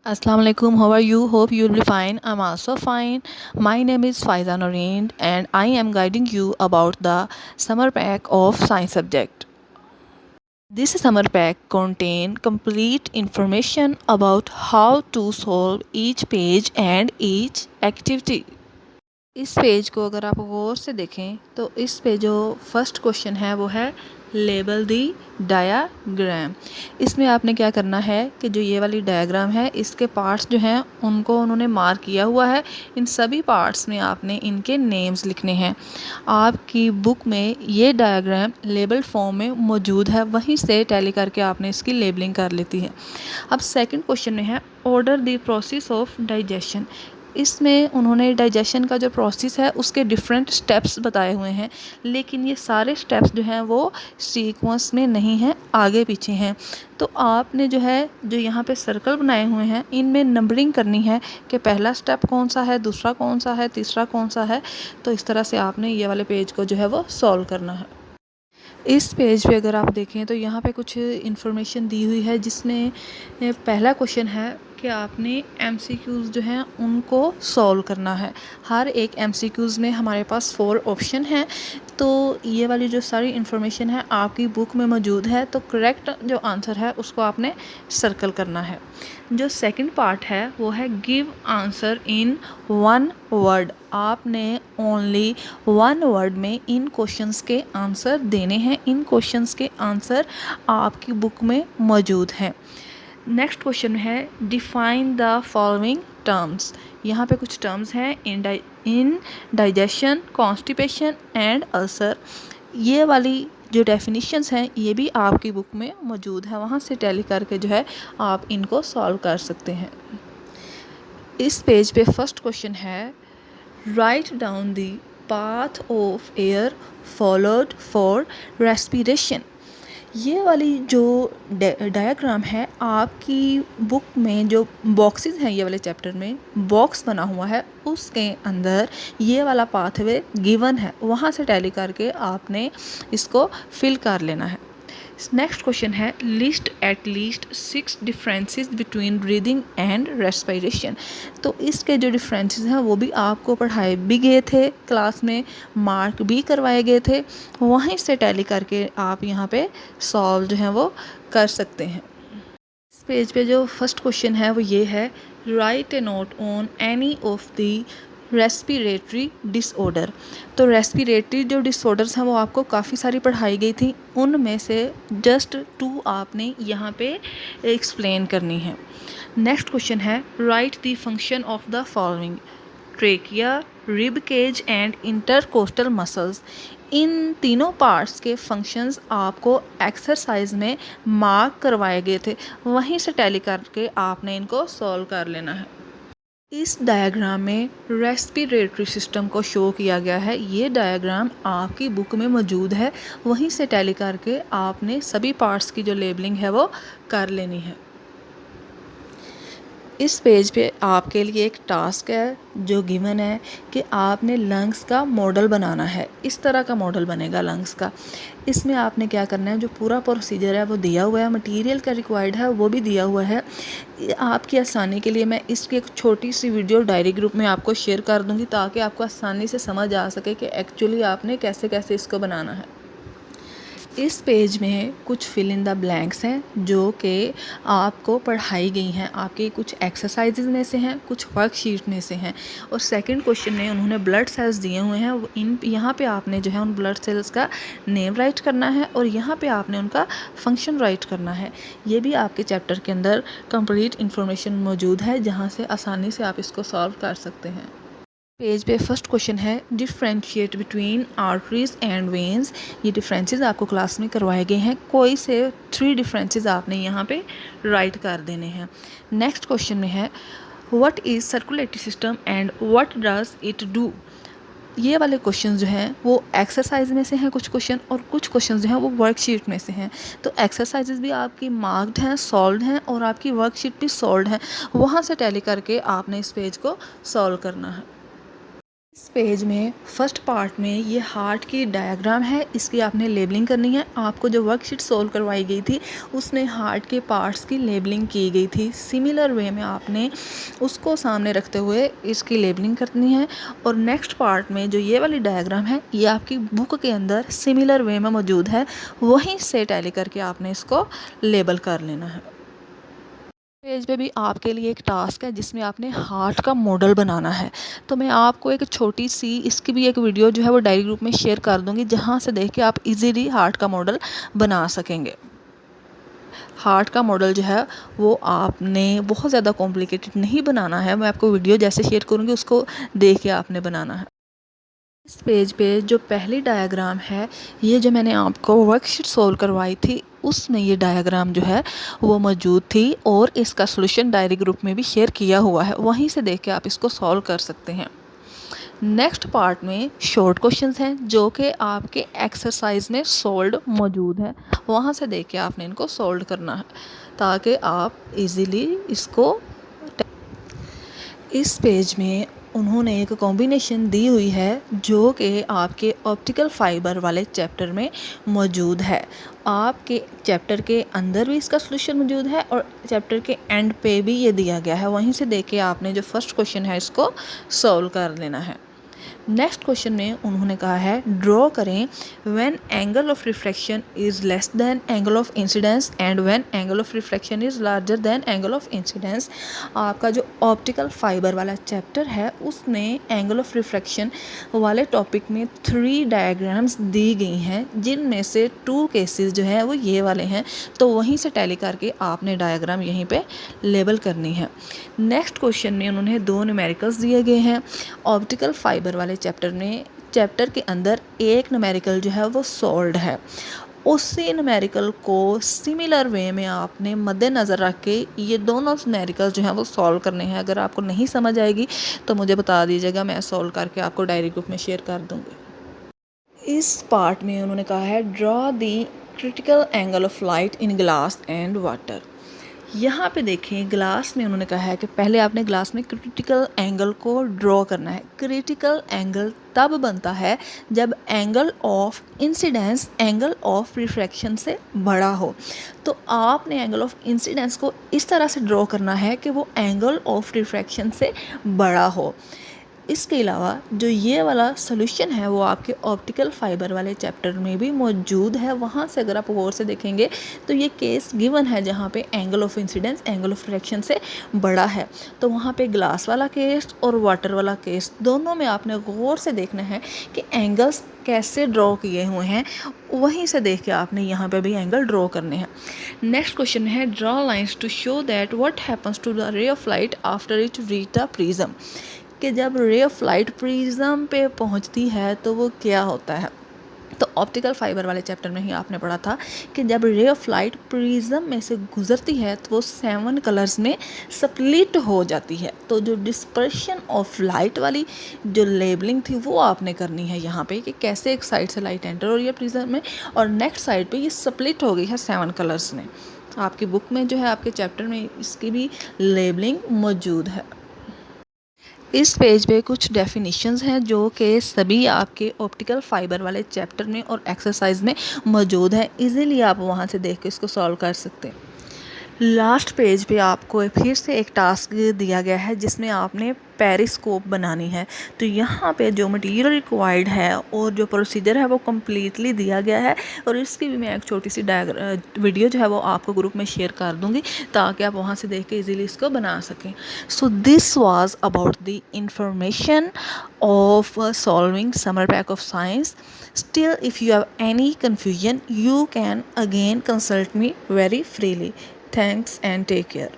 Assalamu alaikum. How are you? Hope you'll be fine. I'm also fine. My name is Faiza Noreen and I am guiding you about the summer pack of science subject. This summer pack contain complete information about how to solve each page and each activity. इस page को अगर आप गौर से देखें तो इस पे जो फर्स्ट क्वेश्चन है वो है लेबल दी डायाग्राम। इसमें आपने क्या करना है कि जो ये वाली डायग्राम है इसके पार्ट्स जो हैं उनको उन्होंने मार्क किया हुआ है। इन सभी पार्ट्स में आपने इनके नेम्स लिखने हैं। आपकी बुक में ये डायग्राम लेबल फॉर्म में मौजूद है, वहीं से टैली करके आपने इसकी लेबलिंग कर लेती है। अब सेकंड क्वेश्चन में है order the process of digestion. इसमें उन्होंने डाइजेशन का जो प्रोसेस है उसके डिफरेंट स्टेप्स बताए हुए हैं, लेकिन ये सारे स्टेप्स जो हैं वो सीक्वेंस में नहीं हैं, आगे पीछे हैं। तो आपने जो है जो यहाँ पे सर्कल बनाए हुए हैं इनमें नंबरिंग करनी है कि पहला स्टेप कौन सा है, दूसरा कौन सा है, तीसरा कौन सा है। तो इस तरह से आपने ये वाले पेज को जो है वो सॉल्व करना है। इस पेज पे अगर आप देखें तो यहाँ पे कुछ इन्फॉर्मेशन दी हुई है, जिसमें पहला क्वेश्चन है कि आपने एमसीक्यूज़ जो हैं उनको सॉल्व करना है। हर एक एमसीक्यूज़ में हमारे पास 4 ऑप्शन हैं। तो ये वाली जो सारी इन्फॉर्मेशन है आपकी बुक में मौजूद है, तो करेक्ट जो आंसर है उसको आपने सर्कल करना है। जो सेकंड पार्ट है वो है गिव आंसर इन 1 वर्ड। आपने ओनली 1 वर्ड में इन क्वेश्चंस के आंसर देने हैं। इन क्वेश्चंस के आंसर आपकी बुक में मौजूद हैं। नेक्स्ट क्वेश्चन है डिफाइन द फॉलोइंग टर्म्स। यहाँ पे कुछ टर्म्स हैं in digestion, constipation and ulcer. ये वाली जो डेफिनेशंस हैं ये भी आपकी बुक में मौजूद है, वहाँ से टैली करके जो है आप इनको सॉल्व कर सकते हैं। इस पेज पे फर्स्ट क्वेश्चन है write down the path of air followed for respiration. ये वाली जो डायग्राम है आपकी बुक में जो बॉक्सेस हैं, ये वाले चैप्टर में बॉक्स बना हुआ है, उसके अंदर ये वाला पाथवे गिवन है, वहाँ से टैली करके आपने इसको फिल कर लेना है। नेक्स्ट क्वेश्चन है list at least 6 differences between breathing and respiration. तो इसके जो डिफरेंसेस हैं वो भी आपको पढ़ाए भी गए थे, क्लास में मार्क भी करवाए गए थे, वहीं से टैली करके आप यहाँ पे सॉल्व जो है वो कर सकते हैं। इस पेज पे जो फर्स्ट क्वेश्चन है वो ये है right A note on any of the respiratory disorder. तो रेस्पिरेटरी जो डिसऑर्डर्स हैं वो आपको काफ़ी सारी पढ़ाई गई थी, उनमें से जस्ट 2 आपने यहाँ पे एक्सप्लेन करनी है। नेक्स्ट क्वेश्चन है write the function of the following trachea, rib cage and intercostal muscles. इन तीनों पार्ट्स के फंक्शंस आपको एक्सरसाइज में मार्क करवाए गए थे, वहीं से टैली करके आपने इनको सॉल्व कर लेना है। इस डायग्राम में रेस्पिरेटरी सिस्टम को शो किया गया है। ये डायग्राम आपकी बुक में मौजूद है, वहीं से टैली करके आपने सभी पार्ट्स की जो लेबलिंग है वो कर लेनी है। इस पेज पे आपके लिए एक टास्क है जो गिवन है कि आपने लंग्स का मॉडल बनाना है। इस तरह का मॉडल बनेगा लंग्स का। इसमें आपने क्या करना है, जो पूरा प्रोसीजर है वो दिया हुआ है, मटेरियल का रिक्वायर्ड है वो भी दिया हुआ है। आपकी आसानी के लिए मैं इसकी एक छोटी सी वीडियो डायरी ग्रुप में आपको शेयर कर दूँगी, ताकि आपको आसानी से समझ आ सके कि एक्चुअली आपने कैसे कैसे इसको बनाना है। इस पेज में कुछ फिल इन द ब्लैंक्स हैं जो कि आपको पढ़ाई गई हैं, आपके कुछ एक्सरसाइजेज में से हैं, कुछ वर्कशीट में से हैं। और सेकंड क्वेश्चन में उन्होंने ब्लड सेल्स दिए हुए हैं, इन यहाँ पे आपने जो है उन ब्लड सेल्स का नेम राइट करना है और यहाँ पे आपने उनका फंक्शन राइट करना है। ये भी आपके चैप्टर के अंदर कंप्लीट इन्फॉर्मेशन मौजूद है, जहाँ से आसानी से आप इसको सॉल्व कर सकते हैं। पेज पे फर्स्ट क्वेश्चन है differentiate between arteries and veins. ये डिफरेंसेस आपको क्लास में करवाए गए हैं, कोई से 3 डिफरेंसेस आपने यहाँ पे राइट कर देने हैं। नेक्स्ट क्वेश्चन में है what is circulatory system and what does it do. ये वाले क्वेश्चन जो हैं वो एक्सरसाइज में से हैं कुछ क्वेश्चन, और कुछ क्वेश्चन जो हैं वो वर्कशीट में से हैं। तो एक्सरसाइजेज भी आपकी मार्क्ड हैं, सॉल्व हैं, और आपकी वर्कशीट भी सॉल्व हैं, वहाँ से टैली करके आपने इस पेज को सॉल्व करना है। इस पेज में फर्स्ट पार्ट में ये हार्ट की डायग्राम है, इसकी आपने लेबलिंग करनी है। आपको जो वर्कशीट सोल्व करवाई गई थी उसमें हार्ट के पार्ट्स की लेबलिंग की गई थी। सिमिलर वे में आपने उसको सामने रखते हुए इसकी लेबलिंग करनी है। और नेक्स्ट पार्ट में जो ये वाली डायग्राम है ये आपकी बुक के अंदर सिमिलर वे में मौजूद है, वहीं से टैली करके आपने इसको लेबल कर लेना है। पेज पे भी आपके लिए एक टास्क है जिसमें आपने हार्ट का मॉडल बनाना है। तो मैं आपको एक छोटी सी इसकी भी एक वीडियो जो है वो डायरी ग्रुप में शेयर कर दूंगी, जहां से देख के आप इजीली हार्ट का मॉडल बना सकेंगे। हार्ट का मॉडल जो है वो आपने बहुत ज़्यादा कॉम्प्लिकेटेड नहीं बनाना है, मैं आपको वीडियो जैसे शेयर करूँगी उसको देख के आपने बनाना है। इस पेज पे जो पहली डायग्राम है, ये जो मैंने आपको वर्कशीट सोल्व करवाई थी उसमें ये डायग्राम जो है वो मौजूद थी, और इसका सॉल्यूशन डायरी ग्रुप में भी शेयर किया हुआ है, वहीं से देख के आप इसको सॉल्व कर सकते हैं। नेक्स्ट पार्ट में शॉर्ट क्वेश्चंस हैं जो कि आपके एक्सरसाइज में सोल्व मौजूद है, वहाँ से देख के आपने इनको सोल्व करना है ताकि आप इजीली इसको। इस पेज में उन्होंने एक कॉम्बिनेशन दी हुई है जो कि आपके ऑप्टिकल फाइबर वाले चैप्टर में मौजूद है। आपके चैप्टर के अंदर भी इसका सॉल्यूशन मौजूद है और चैप्टर के एंड पे भी ये दिया गया है, वहीं से देख के आपने जो फर्स्ट क्वेश्चन है इसको सॉल्व कर लेना है। नेक्स्ट क्वेश्चन में उन्होंने कहा है ड्रॉ करें when angle of refraction is less than angle of incidence and when angle of refraction is larger than angle of incidence. आपका जो ऑप्टिकल फाइबर वाला चैप्टर है उसमें एंगल ऑफ रिफ्रैक्शन वाले टॉपिक में 3 डायग्राम्स दी गई हैं, जिनमें से 2 केसेस जो है वो ये वाले हैं, तो वहीं से टैली करके आपने डायग्राम यहीं पे लेबल करनी है। नेक्स्ट क्वेश्चन में उन्होंने 2 न्यूमेरिकल्स दिए गए हैं। ऑप्टिकल फाइबर वाले चैप्टर में चैप्टर के अंदर एक न्यूमेरिकल जो है वो सॉल्व्ड है, उसी न्यूमेरिकल को सिमिलर वे में आपने मद्देनज़र रख के ये दोनों न्यूमेरिकल जो हैं वो सॉल्व करने हैं। अगर आपको नहीं समझ आएगी तो मुझे बता दीजिएगा, मैं सॉल्व करके आपको डायरी ग्रुप में शेयर कर दूँगी। इस पार्ट में उन्होंने कहा है draw the critical angle of light in glass and water. यहाँ पे देखें ग्लास में उन्होंने कहा है कि पहले आपने ग्लास में क्रिटिकल एंगल को ड्रॉ करना है। क्रिटिकल एंगल तब बनता है जब angle of incidence angle of refraction से बड़ा हो। तो आपने एंगल ऑफ इंसिडेंस को इस तरह से ड्रॉ करना है कि वो एंगल ऑफ रिफ्रैक्शन से बड़ा हो। इसके अलावा जो ये वाला सॉल्यूशन है वो आपके ऑप्टिकल फाइबर वाले चैप्टर में भी मौजूद है, वहाँ से अगर आप गौर से देखेंगे तो ये केस गिवन है जहाँ पे angle of incidence angle of refraction से बड़ा है। तो वहाँ पे ग्लास वाला केस और वाटर वाला केस दोनों में आपने गौर से देखना है कि एंगल्स कैसे ड्रॉ किए हुए हैं, वहीं से देख के आपने यहाँ पे भी एंगल ड्रॉ करने हैं। नेक्स्ट क्वेश्चन है draw lines to show that what happens to the ray of light after it reach the prism, कि जब रे ऑफ लाइट प्रिज्म पे पहुंचती है तो वो क्या होता है। तो ऑप्टिकल फाइबर वाले चैप्टर में ही आपने पढ़ा था कि जब रे ऑफ लाइट प्रिज्म में से गुजरती है तो वो 7 कलर्स में स्प्लिट हो जाती है। तो जो डिस्पर्शन ऑफ लाइट वाली जो लेबलिंग थी वो आपने करनी है यहाँ पे कि कैसे एक साइड से लाइट एंटर हो रही है प्रिज्म में और नेक्स्ट साइड पे ये स्प्लिट हो गई है 7 कलर्स में। आपकी बुक में जो है आपके चैप्टर में इसकी भी लेबलिंग मौजूद है। इस पेज पे कुछ डेफिनेशंस हैं जो कि सभी आपके ऑप्टिकल फाइबर वाले चैप्टर में और एक्सरसाइज में मौजूद है, इजीली आप वहाँ से देख के इसको सॉल्व कर सकते हैं। लास्ट पेज पे आपको फिर से एक टास्क दिया गया है जिसमें आपने पेरिस्कोप बनानी है। तो यहाँ पे जो मटेरियल रिक्वायर्ड है और जो प्रोसीजर है वो कम्प्लीटली दिया गया है, और इसकी भी मैं एक छोटी सी वीडियो जो है वो आपको ग्रुप में शेयर कर दूँगी ताकि आप वहाँ से देख के इजीली इसको बना सकें। So this was about the information of solving summer pack of science. Still, if you have any confusion, you can again consult me very freely. Thanks and take care.